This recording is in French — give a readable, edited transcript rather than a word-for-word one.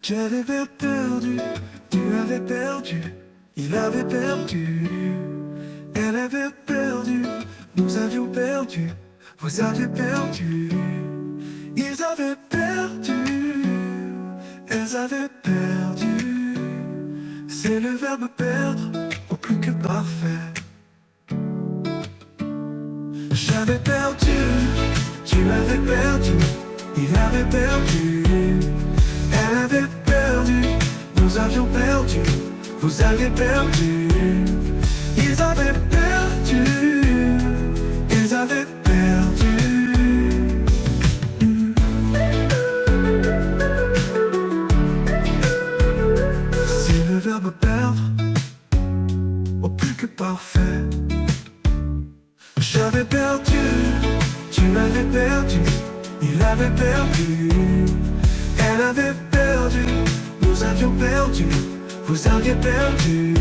Tu avais perdu, tu avais perdu, il avait perdu, elle avait perdu, nous avions perdu, vous aviez perdu, ils avaient perdu, elles avaient perdu. C'est le verbe perdre, au plus que parfait. J'avais perdu, tu avais perdu, il avait perdu, elle avait perdu, nous avions perdu, vous aviez perdu, ils avaient perdu, ils avaient perdu. C'est le verbe perdre, au plus que parfait. J'avais perdu, tu avais perdu, il avait perdu, elle avait perdu, nous avions perdu, vous aviez perdu,